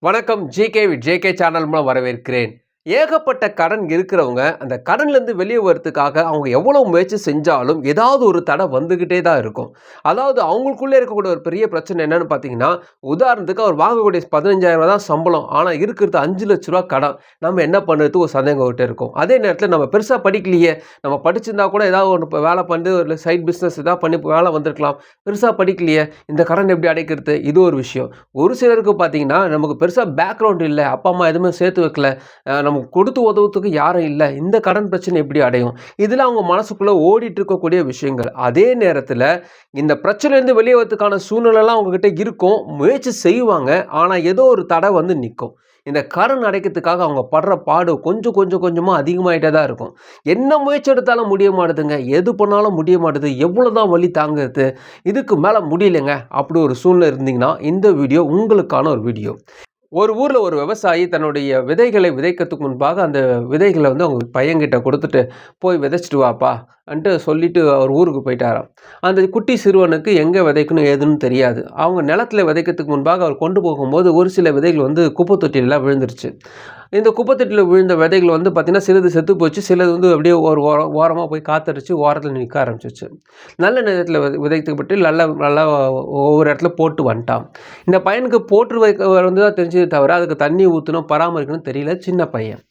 வணக்கம். JK channel மூலம் வரவேற்கிறேன். ஏகப்பட்ட கடன் இருக்கிறவங்க, அந்த கடன்லேருந்து வெளிய வரதுக்காக அவங்க எவ்வளோ முயற்சி செஞ்சாலும், ஏதாவது ஒரு தடை வந்துகிட்டே தான் இருக்கும். அதாவது அவங்களுக்குள்ளே இருக்கக்கூடிய ஒரு பெரிய பிரச்சனை என்னன்னு பார்த்தீங்கன்னா, உதாரணத்துக்கு அவர் வாங்கக்கூடிய 15,000 தான் சம்பளம். ஆனா இருக்கிறது ரூ. 5,00,000 கடன். நம்ம என்ன பண்ணுறது ஒரு சந்தேகம் வந்துட்டே இருக்கும். அதே நேரத்தில நம்ம பெருசா படிக்கலையே, நம்ம படிச்சிருந்தா கூட ஏதாவது ஒண்ணு வேலை பண்ணி ஒரு சைட் பிசினஸ் ஏதாவது பண்ணி வேலை வந்திருக்கலாம். பெருசா படிக்கலையே, இந்த கடன் எப்படி அடைக்கிறது? இது ஒரு விஷயம். ஒரு சிலருக்கு பார்த்தீங்கன்னா, நமக்கு பெருசா பேக்ரவுண்ட் இல்ல. அப்பா, அம்மா எதுவுமே சேர்த்து வைக்கல. நமக்கு கொடுத்து உதவுறதுக்கு யாரும் இல்ல. இந்த கடன் பிரச்சனை எப்படி அடையும்? இதெல்லாம் அவங்க மனசுக்குள்ள ஓடிட்டு இருக்கக்கூடிய விஷயங்கள். அதே நேரத்தில இந்த பிரச்சனையிலேருந்து வெளிய வரதுக்கான சூழ்நிலைலாம் அவங்ககிட்ட இருக்கும். முயற்சி செய்வாங்க. ஆனா ஏதோ ஒரு தடை வந்து நிக்கும். இந்த கடன் அடைக்கிறதுக்காக அவங்க படுற பாடு கொஞ்சமா அதிகமாயிட்டே தான் இருக்கும். என்ன முயற்சி எடுத்தாலும் முடிய மாட்டுதுங்க. எது பண்ணாலும் முடிய மாட்டுது. எவ்வளோதான் வலி தாங்குறது? இதுக்கு மேல முடியலங்க. அப்படி ஒரு சூழ்நிலை இருந்தீங்கன்னா, இந்த வீடியோ உங்களுக்கான ஒரு வீடியோ. ஒரு ஊர்ல ஒரு விவசாயி தன்னுடைய விதைகளை விதைக்கிறதுக்கு முன்பாக அந்த விதைகளை வந்து அவங்க பையன்கிட்ட கொடுத்துட்டு, "போய் விதைச்சிட்டு வாப்பா" சொல்லிட்டு அவர் ஊருக்கு போயிட்டாராம். அந்த குட்டி சிறுவனுக்கு எங்க விதைக்கணும் ஏதுன்னு தெரியாது. அவங்க நிலத்துல விதைக்கிறதுக்கு முன்பாக அவர் கொண்டு போகும்போது ஒரு சில விதைகள் வந்து குப்பை தொட்டியில விழுந்துருச்சு. இந்த குப்பை தொட்டியில விழுந்த விதைகள் வந்து பார்த்தீங்கன்னா, சிலது செத்து போச்சு. சிலது வந்து அப்படியே ஒரு ஓரமா போய் காத்தடிச்சு ஓரத்துல நிக்க ஆரம்பிச்சுருச்சு. நல்ல நேரத்துல விதைக்கப்பட்டு நல்லா நல்லா ஒவ்வொரு இடத்துல போட்டு வந்துட்டான். இந்த பையனுக்கு போட்டு வைக்க வந்து தான் தெரிஞ்சதே தவிர, அதுக்கு தண்ணி ஊத்தணும், பராமரிக்கணும் தெரியல. சின்ன பையன்.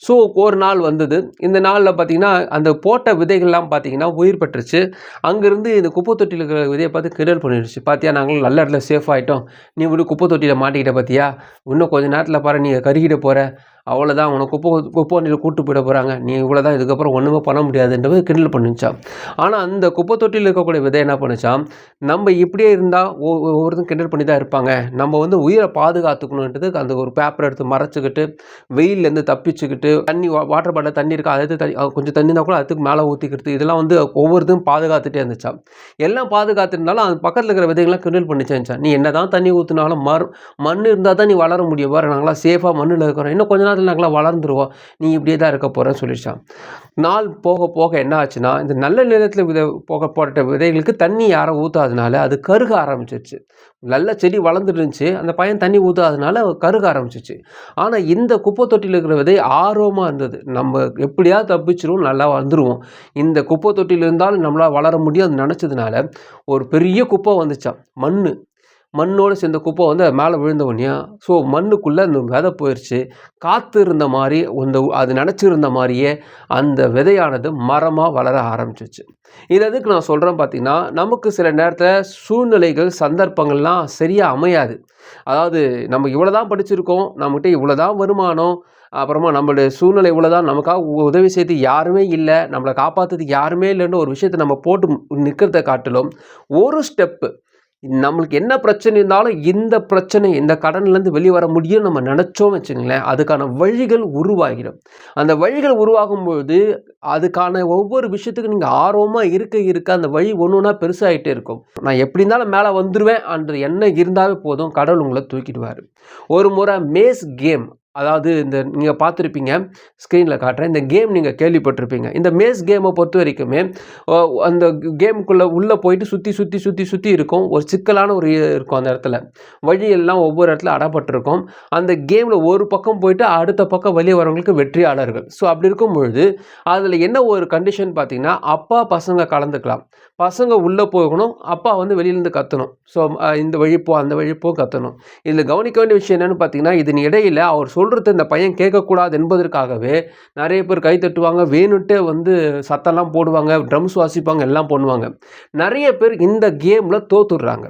ஸோ ஒரு நாள் வந்தது. இந்த நாள்ல பார்த்தீங்கன்னா, அந்த போட்ட விதைகள்லாம் பார்த்தீங்கன்னா உயிர் பெற்றுச்சு. அங்கேருந்து இந்த குப்பை தொட்டியில இருக்கிற விதைய பார்த்து கிண்டல் பண்ணிடுச்சு. "பார்த்தியா நாங்களும் நல்ல இடத்துல சேஃப் ஆயிட்டோம். நீ மட்டும் குப்பை தொட்டியில மாட்டிக்கிட்ட பார்த்தியா? இன்னும் கொஞ்ச நேரத்தில பாரு நீ கருகிட போற. அவ்வளோதான் உன்ன குப்பை வண்டியில கூட்டு போயிட போறாங்க. நீ இவ்வளோதான் இதுக்கப்புறம் ஒண்ணுமே பண்ண முடியாதுன்றத கிண்டல் பண்ணுச்சாம். ஆனா அந்த குப்பை தொட்டியில இருக்கக்கூடிய விதை என்ன பண்ணுச்சாம், நம்ம இப்படியே இருந்தா ஒவ்வொருத்தரும் கிண்டல் பண்ணி தான் இருப்பாங்க. நம்ம வந்து உயிரை பாதுகாத்துக்கணுன்றதுக்கு அந்த ஒரு பேப்பர் எடுத்து மறைச்சுக்கிட்டு, வெயில்லேருந்து தப்பிச்சுக்கிட்டு, தண்ணி வாட்டர் பாட்டில் தண்ணி இருக்கா அதை எடுத்து கொஞ்சம் தண்ணி இருந்தால் கூட அதுக்கு மேலே ஊற்றிக்கிறது இதெல்லாம் வந்து ஒவ்வொருத்தரும் பாதுகாத்துட்டே இருந்துச்சாம். எல்லாம் பாதுகாத்துருந்தாலும் அது பக்கத்தில் இருக்கிற விதைகள்லாம் கிண்டல் பண்ணிச்சேன்ச்சான். "நீ என்னதான் தண்ணி ஊற்றினாலும் மண் இருந்தால் தான் நீ வளர முடியும். பாரு நாங்களாம் சேஃபாக மண்ணில் இருக்கிறோம். இன்னும் கொஞ்ச நேரத்தில் நாங்களாம் வளர்ந்துருவோம். நீ இப்படியே தான் இருக்க போறன்னு" சொல்லிடுச்சான். நாள் போக போக என்ன ஆச்சுன்னா, இந்த நல்ல நேரத்தில் போட்ட விதைகளுக்கு தண்ணி யாரும் ஊத்தாதனால அது கருக ஆரம்பிச்சிருச்சு. நல்ல செடி வளர்ந்துட்டு இருந்துச்சு. அந்த பையன் தண்ணி ஊத்தாதனால கருக ஆரம்பிச்சிருச்சு. ஆனா இந்த குப்பை தொட்டியில இருக்கிற விதை ஆர்வமா இருந்தது. நம்ம எப்படியாவது தப்பிச்சிருவோம், நல்லா வந்துருவோம். இந்த குப்பை தொட்டியில இருந்தாலும் நம்மளால வளர முடியும் அது நினைச்சதுனால, ஒரு பெரிய குப்பை வந்துச்சாம். மண்ணோடு சேர்ந்த குப்பை வந்து அது மேலே விழுந்த உடனே மண்ணுக்குள்ளே அந்த விதை போயிடுச்சு. காற்று இருந்த மாதிரி அது நினச்சிருந்த மாதிரியே அந்த விதையானது மரமாக வளர ஆரம்பிச்சிச்சு. இது எதுக்கு நான் சொல்கிறேன் பார்த்தீங்கன்னா, நமக்கு சில நேரத்தில் சூழ்நிலைகள் சந்தர்ப்பங்கள்லாம் சரியாக அமையாது. அதாவது நம்ம இவ்வளோ தான் படிச்சிருக்கோம், நம்மகிட்ட இவ்வளோ தான் வருமானம், அப்புறமா நம்மளுடைய சூழ்நிலை இவ்வளோதான், நமக்காக உதவி செய்து யாருமே இல்லை, நம்மளை காப்பாற்றுறதுக்கு யாருமே இல்லைன்னு ஒரு விஷயத்தை நம்ம போட்டு நிற்கிறத காட்டிலும் ஒரு ஸ்டெப்பு நம்மளுக்கு என்ன பிரச்சனை இருந்தாலும் இந்த பிரச்சனை இந்த கடன்லேருந்து வெளியே வர முடியும்னு நம்ம நினச்சோம் வச்சுங்களேன், அதுக்கான வழிகள் உருவாகிடும். அந்த வழிகள் உருவாகும்பொழுது அதுக்கான ஒவ்வொரு விஷயத்துக்கும் நீங்கள் ஆர்வமாக இருக்க அந்த வழி ஒன்று ஒன்றா பெருசாகிட்டே இருக்கும். நான் எப்படி இருந்தாலும் மேலே வந்துடுவேன் என்ற எண்ணம் இருந்தாவே போதும், கடவுள் உங்களை தூக்கிடுவார். ஒரு முறை மேஸ் கேம், அதாவது இந்த நீங்கள் பார்த்துருப்பீங்க, ஸ்க்ரீனில் காட்டுறேன். இந்த கேம் நீங்கள் கேள்விப்பட்டிருப்பீங்க. இந்த மேஸ் கேமை பொறுத்த வரைக்குமே அந்த கேமுக்குள்ளே உள்ளே போயிட்டு சுற்றி இருக்கும். ஒரு சிக்கலான ஒரு இருக்கும் அந்த இடத்துல. வழியெல்லாம் ஒவ்வொரு இடத்துல அடப்பட்டிருக்கும். அந்த கேமில் ஒரு பக்கம் போயிட்டு அடுத்த பக்கம் வெளியே வரவங்களுக்கு வெற்றியாளர்கள். ஸோ அப்படி இருக்கும் பொழுது அதில் என்ன ஒரு கண்டிஷன் பார்த்தீங்கன்னா, அப்பா பசங்க கலந்துக்கலாம். பசங்க உள்ளே போகணும், அப்பா வந்து வெளியிலேருந்து கத்தணும். ஸோ இந்த வழி போ அந்த வழி போ கத்தணும். இதில் கவனிக்க வேண்டிய விஷயம் என்னென்னு பார்த்தீங்கன்னா, இதன் இடையில் அவர் சொல்கிறது இந்த பையன் கேட்கக்கூடாது என்பதற்காகவே நிறைய பேர் கை தட்டுவாங்க, வேணுன்ட்டே வந்து சத்தம்லாம் போடுவாங்க, ட்ரம்ஸ் வாசிப்பாங்க, எல்லாம் பண்ணுவாங்க. நிறைய பேர் இந்த கேமில் தோத்துடுறாங்க.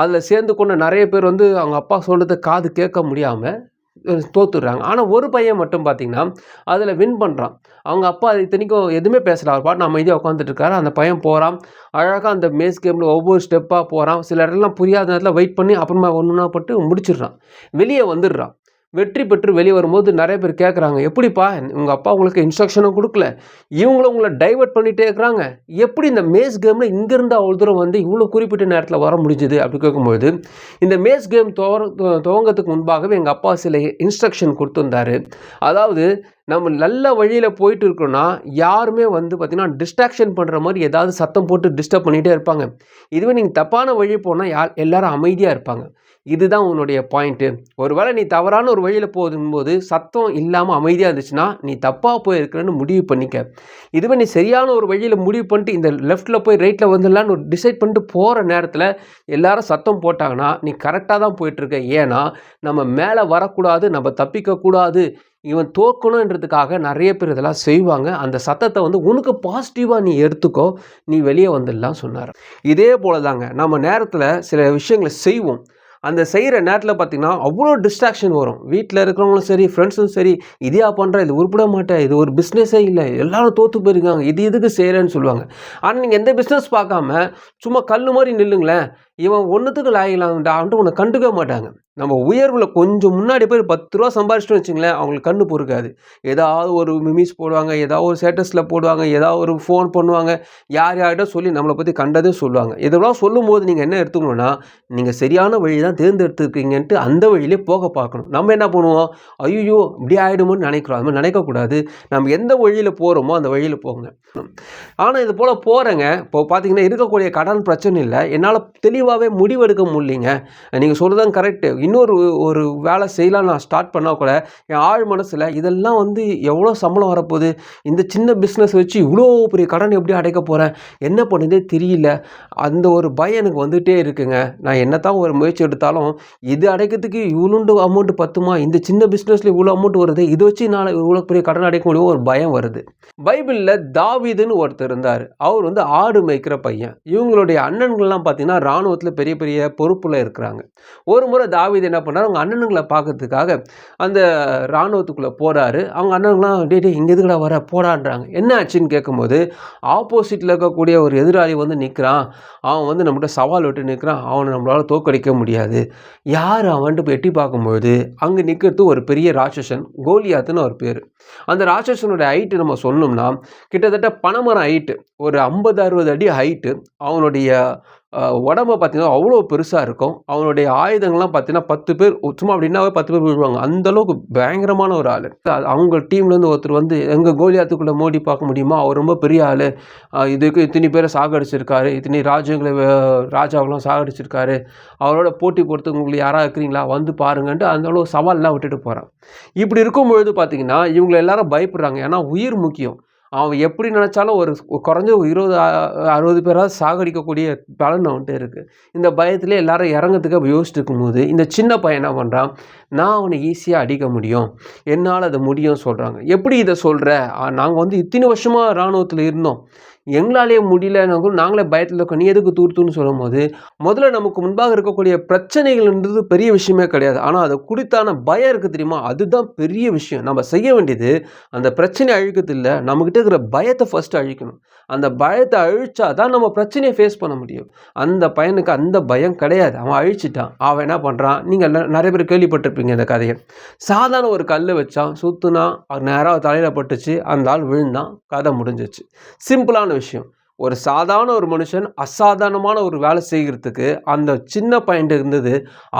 அதில் சேர்ந்து கொண்ட நிறைய பேர் வந்து அவங்க அப்பா சொல்கிறத காது கேட்க முடியாமல் தோத்துடுறாங்க. ஆனால் ஒரு பையன் மட்டும் பார்த்தீங்கன்னா அதில் வின் பண்ணுறான். அவங்க அப்பா இத்தனைக்கும் எதுவுமே பேசல, அவர் பாட்டு அமைதியாக உட்காந்துட்டு இருக்காரு. அந்த பையன் போகிறான், அழகாக அந்த மேஸ் கேமில் ஒவ்வொரு ஸ்டெப்பாக போகிறான். சில இடத்துலாம் புரியாத நேரத்தில் வெயிட் பண்ணி அப்புறமா ஒன்றுனா போட்டு முடிச்சிடுறான், வெளியே வந்துடுறான். வெற்றி பெற்று வெளியே வரும்போது நிறைய பேர் கேட்குறாங்க, எப்படிப்பா உங்கள் அப்பா உங்களுக்கு இன்ஸ்ட்ரக்ஷனும் கொடுக்கல, இவங்களும் உங்களை டைவர்ட் பண்ணிகிட்டே இருக்கிறாங்க, எப்படி இந்த மேஸ் கேமில் இங்கேருந்து அவ்வளோ தூரம் வந்து இவ்வளோ குறிப்பிட்ட நேரத்தில் வர முடிஞ்சுது அப்படி கேட்கும்பொழுது, இந்த மேஸ் கேம் துவங்கத்துக்கு முன்பாகவே எங்கள் அப்பா சில இன்ஸ்ட்ரக்ஷன் கொடுத்துருந்தாரு. அதாவது நம்ம நல்ல வழியில் போயிட்டு இருக்கோம்னா யாருமே வந்து பார்த்திங்கன்னா டிஸ்ட்ராக்ஷன் பண்ணுற மாதிரி ஏதாவது சத்தம் போட்டு டிஸ்டர்ப் பண்ணிகிட்டே இருப்பாங்க. இதுவே நீங்கள் தப்பான வழி போனால் எல்லாரும் அமைதியாக இருப்பாங்க. இதுதான் உன்னுடைய பாயிண்ட்டு. ஒரு வேளை நீ தவறான ஒரு வழியில் போகும்போது சத்தம் இல்லாமல் அமைதியாக இருந்துச்சுன்னா நீ தப்பாக போயிருக்கிறன்னு முடிவு பண்ணிக்க. இதுவே நீ சரியான ஒரு வழியில் முடிவு பண்ணிட்டு இந்த லெஃப்ட்டில் போய் ரைட்டில் வந்துடலான்னு ஒரு டிசைட் பண்ணிட்டு போகிற நேரத்தில் எல்லாரும் சத்தம் போட்டாங்கன்னா நீ கரெக்டாக தான் போயிட்டுருக்க. ஏன்னா நம்ம மேலே வரக்கூடாது, நம்ம தப்பிக்கக்கூடாது, இவன் தோக்கணுன்றதுக்காக நிறைய பேர் இதெல்லாம் செய்வாங்க. அந்த சத்தத்தை வந்து உனக்கு பாசிட்டிவாக நீ எடுத்துக்கோ, நீ வெளியே வந்துடலாம் சொன்னார். இதே போல தாங்க நம்ம நேரத்தில் சில விஷயங்களை செய்வோம். அந்த செய்கிற நேரத்தில் பார்த்திங்கன்னா அவ்வளோ டிஸ்ட்ராக்ஷன் வரும். வீட்டில் இருக்கிறவங்களும் சரி, ஃப்ரெண்ட்ஸும் சரி, இதையா பண்ணுற, இது உருப்பிட மாட்டேன், இது ஒரு பிஸ்னஸே இல்லை, எல்லோரும் தோற்று போயிருக்காங்க, இது எதுக்கு செய்கிறேன்னு சொல்லுவாங்க. ஆனால் நீங்கள் எந்த பிஸ்னஸ் பார்க்காம சும்மா கல் மாதிரி நில்லுங்களேன், இவன் ஒன்றுத்துக்கு லாயிலான்ட்டு உன்னை கண்டுக்க மாட்டாங்க. நம்ம உயர்வில் கொஞ்சம் முன்னாடி போய் 10 ரூபா சம்பாரிச்சிட்டு வச்சுங்களேன், அவங்களுக்கு கண்ணு பொறுக்காது. ஏதாவது ஒரு மிமிஸ் போடுவாங்க, ஏதாவது ஒரு ஸ்டேட்டஸில் போடுவாங்க, ஏதாவது ஒரு ஃபோன் பண்ணுவாங்க, யார்கிட்ட சொல்லி நம்மளை பற்றி கண்டதே சொல்லுவாங்க. இதெல்லாம் சொல்லும்போது நீங்கள் என்ன எடுத்துக்கணும்னா, நீங்கள் சரியான வழி தான் தேர்ந்தெடுத்துருக்கீங்கன்ட்டு அந்த வழியிலே போக பார்க்கணும். நம்ம என்ன பண்ணுவோம், ஐயோ இப்படி ஆகிடுமோன்னு நினைக்கிறோம். அது மாதிரி நினைக்கக்கூடாது. நம்ம எந்த வழியில் போகிறோமோ அந்த வழியில் போங்க. ஆனால் இது போல் போகிறேங்க, இப்போ பார்த்தீங்கன்னா இருக்கக்கூடிய கடன் பிரச்சனை இல்லை, என்னால் தெளிவாகவே முடிவெடுக்க முடியலைங்க. நீங்கள் சொல்கிறதான் கரெக்டு. இன்னொரு ஒரு வேலை செய்யலாம் நான் ஸ்டார்ட் பண்ணால் கூட என் ஆழ் மனசில் இதெல்லாம் வந்து எவ்வளோ சம்பளம் வரப்போகுது, இந்த சின்ன பிஸ்னஸ் வச்சு இவ்வளோ பெரிய கடன் எப்படி அடைக்க போகிறேன், என்ன பண்ணுறதே தெரியல, அந்த ஒரு பயம் எனக்கு வந்துகிட்டே இருக்குங்க. நான் என்ன தான் ஒரு முயற்சி எடுத்தாலும் இது அடைக்கிறதுக்கு இவ்வளோண்டு அமௌண்ட் பத்துமா, இந்த சின்ன பிஸ்னஸில் இவ்வளோ அமௌண்ட் வருது, இதை வச்சு நான் இவ்வளோ பெரிய கடன் அடைக்க முடியும், ஒரு பயம் வருது. பைபிளில் தாவீதுன்னு ஒருத்தர் இருந்தார். அவர் வந்து ஆடு மேய்க்கிற பையன். இவங்களுடைய அண்ணன்கள்லாம் பார்த்தீங்கன்னா இராணுவத்தில் பெரிய பெரிய பொறுப்பில் இருக்கிறாங்க. ஒரு முறை தாவீது என்ன பண்ணார், அவங்க அண்ணனுங்களை பார்க்கறதுக்காக அந்த இராணுவத்துக்குள்ளே போகிறாரு. அவங்க அண்ணனுங்களாம் டே இங்கே எதுக்குடா வர போடான்றாங்க. என்ன ஆச்சுன்னு கேட்கும்போது, ஆப்போசிட்டில் இருக்கக்கூடிய ஒரு எதிராளி வந்து நிற்கிறான், அவன் வந்து நம்மகிட்ட சவால் விட்டு நிற்கிறான், அவனை நம்மளால் தோற்கடிக்க முடியாது. யார் அவன்ட்டு எட்டி பார்க்கும்போது அங்கே நிற்கிறது ஒரு பெரிய ராட்சசன், கோலியாத்துன்னு ஒரு பேர். அந்த ராட்சசனுடைய ஹைட்டு நம்ம சொன்னோம்னா கிட்டத்தட்ட பனைமரம் ஹைட்டு, ஒரு 50-60 அடி ஹைட்டு. அவனுடைய உடம்பை பார்த்தீங்கன்னா அவ்வளோ பெருசாக இருக்கும். அவனுடைய ஆயுதங்கள்லாம் பார்த்தீங்கன்னா 10 பேர் சும்மா அப்படின்னாவே 10 பேர் விழுவாங்க. அந்தளவுக்கு பயங்கரமான ஒரு ஆள். அவங்க டீம்லேருந்து ஒருத்தர் வந்து எங்கள் கோலியாத்துக்குள்ளே மோடி பார்க்க முடியுமா, அவர் ரொம்ப பெரிய ஆள், இதுக்கு இத்தனை பேரை சாகடிச்சிருக்காரு, இத்தனை ராஜாவெல்லாம் சாகடிச்சிருக்காரு, அவரோட போட்டி போடுறதுக்கு உங்களுக்கு யாராவது இருக்கிறீங்களா, வந்து பாருங்கன்ட்டு அந்தளவு சவால்லாம் விட்டுட்டு போகிறான். இப்படி இருக்கும்பொழுது பார்த்தீங்கன்னா இவங்களை எல்லாரும் பயப்படுறாங்க. ஏன்னா உயிர் முக்கியம். அவன் எப்படி நினச்சாலும் ஒரு குறைஞ்ச 20-60 பேராவது சாகடிக்கக்கூடிய பலன் அவன்கிட்ட இருக்குது. இந்த பயத்திலே எல்லாரும் இறங்கிறதுக்கு யோசிச்சுட்டு இருக்கும்போது இந்த சின்ன பையன் என்ன பண்ணுறான், நான் அவனை ஈஸியாக அடிக்க முடியும், என்னால் அது முடியும் சொல்கிறாங்க. எப்படி இதை சொல்கிற, நாங்கள் வந்து இத்தனை வருஷமாக இராணுவத்தில் இருந்தோம், எங்களாலேயே முடியலன்னு நாங்களே பயத்தில் இருக்கோம், நீ எதுக்கு தூர்த்துன்னு சொல்லும் போது முதல்ல நமக்கு முன்பாக இருக்கக்கூடிய பிரச்சனைகள்ன்றது பெரிய விஷயமே கிடையாது. ஆனால் அதை குறித்தான பயம் இருக்குது தெரியுமா, அதுதான் பெரிய விஷயம். நம்ம செய்ய வேண்டியது அந்த பிரச்சனை அழிக்கிறது இல்லை, நம்மக்கிட்ட இருக்கிற பயத்தை ஃபஸ்ட்டு அழிக்கணும். அந்த பயத்தை அழிச்சா தான் நம்ம பிரச்சனையை ஃபேஸ் பண்ண முடியும். அந்த பையனுக்கு அந்த பயம் கிடையாது, அவன் அழிச்சிட்டான். அவன் என்ன பண்ணுறான், நீங்கள் நிறைய பேர் கேள்விப்பட்டிருப்பீங்க இந்த கதையை. சாதாரண ஒரு கல் வச்சான், சுற்றுனா நேராக தலையில் பட்டுச்சு, அந்த ஆள் விழுந்தான், கதை முடிஞ்சிச்சு. சிம்பிளான விஷயம். ஒரு சாதாரண ஒரு மனுஷன் அசாதாரணமான ஒரு வேலை செய்கிறதுக்கு அந்த சின்ன பையன் இருந்தது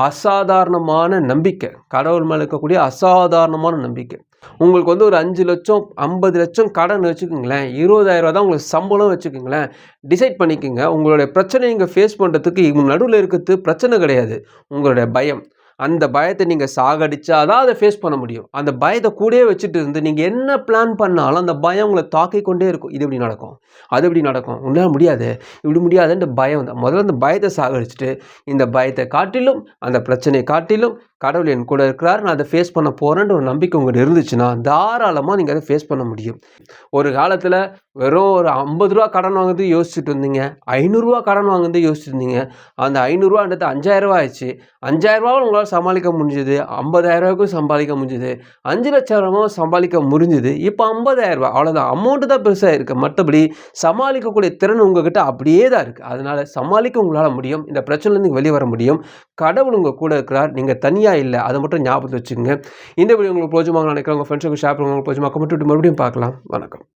அசாதாரணமான நம்பிக்கை, கடவுள் மேலே இருக்கக்கூடிய அசாதாரணமான நம்பிக்கை. உங்களுக்கு வந்து ஒரு 5 லட்சம் 50 லட்சம் கடன் வச்சுக்கோங்களேன், 20,000 ரூபா தான் உங்களுக்கு சம்பளம் வச்சுக்கோங்களேன், டிசைட் பண்ணிக்கோங்க. உங்களுடைய பிரச்சனை நீங்கள் ஃபேஸ் பண்ணுறதுக்கு நடுவில் இருக்கிறது பிரச்சனை கிடையாது, உங்களுடைய பயம். அந்த பயத்தை நீங்கள் சாகடிச்சா தான் அதை ஃபேஸ் பண்ண முடியும். அந்த பயத்தை கூடயே வச்சுட்டு இருந்து நீங்கள் என்ன பிளான் பண்ணாலும் அந்த பயம் உங்களை தாக்கி கொண்டே இருக்கும். இது இப்படி நடக்கும், அது இப்படி நடக்கும், உன்னால் முடியாது, இப்படி முடியாதுன்ற பயம் தான். முதல்ல அந்த பயத்தை சாகடிச்சுட்டு இந்த பயத்தை காட்டிலும் அந்த பிரச்சனையை காட்டிலும் கடவுள் என் கூட இருக்கிறார், நான் அதை ஃபேஸ் பண்ண போகிறேன்ற ஒரு நம்பிக்கை உங்கள்கிட்ட இருந்துச்சுன்னா தாராளமாக நீங்கள் அதை ஃபேஸ் பண்ண முடியும். ஒரு காலத்தில் வெறும் ஒரு 50 ரூபா கடன் வாங்குறது யோசிச்சுட்டு இருந்தீங்க, 500 ரூபா கடன் வாங்குறது யோசிச்சுட்டு இருந்தீங்க. அந்த 500 ரூபான்றது 5000 ரூபா ஆயிடுச்சு. 5000 ரூபாவும் உங்களால் சமாளிக்க முடிஞ்சுது, 50,000 ரூபாய்க்கும் சம்பாதிக்க முடிஞ்சுது, 5 லட்சம் ரூபாவும் சம்பாதிக்க முடிஞ்சுது. இப்போ 50,000 ரூபா அவ்வளோதான், அமௌண்ட்டு தான் பெருசாக இருக்குது, மற்றபடி சமாளிக்கக்கூடிய திறன் உங்கள்கிட்ட அப்படியே தான் இருக்குது. அதனால் சமாளிக்க உங்களால் முடியும், இந்த பிரச்சனைலேருந்து வெளியே வர முடியும். கடவுள் உங்கள் கூட இருக்கிறார், நீங்கள் தனியாக இல்லை, அதை மட்டும் ஞாபகத்தில் வச்சுக்கோங்க. இந்த வீடியோ உங்களுக்கு பிரோஜனமாக நினைக்கிறேன், உங்கள் ஃப்ரெண்ட்ஸுக்கு ஷேர் பண்ணுங்க. உங்களுக்கு பிரோஜனமாக மறுபடியும் பார்க்கலாம். வணக்கம்.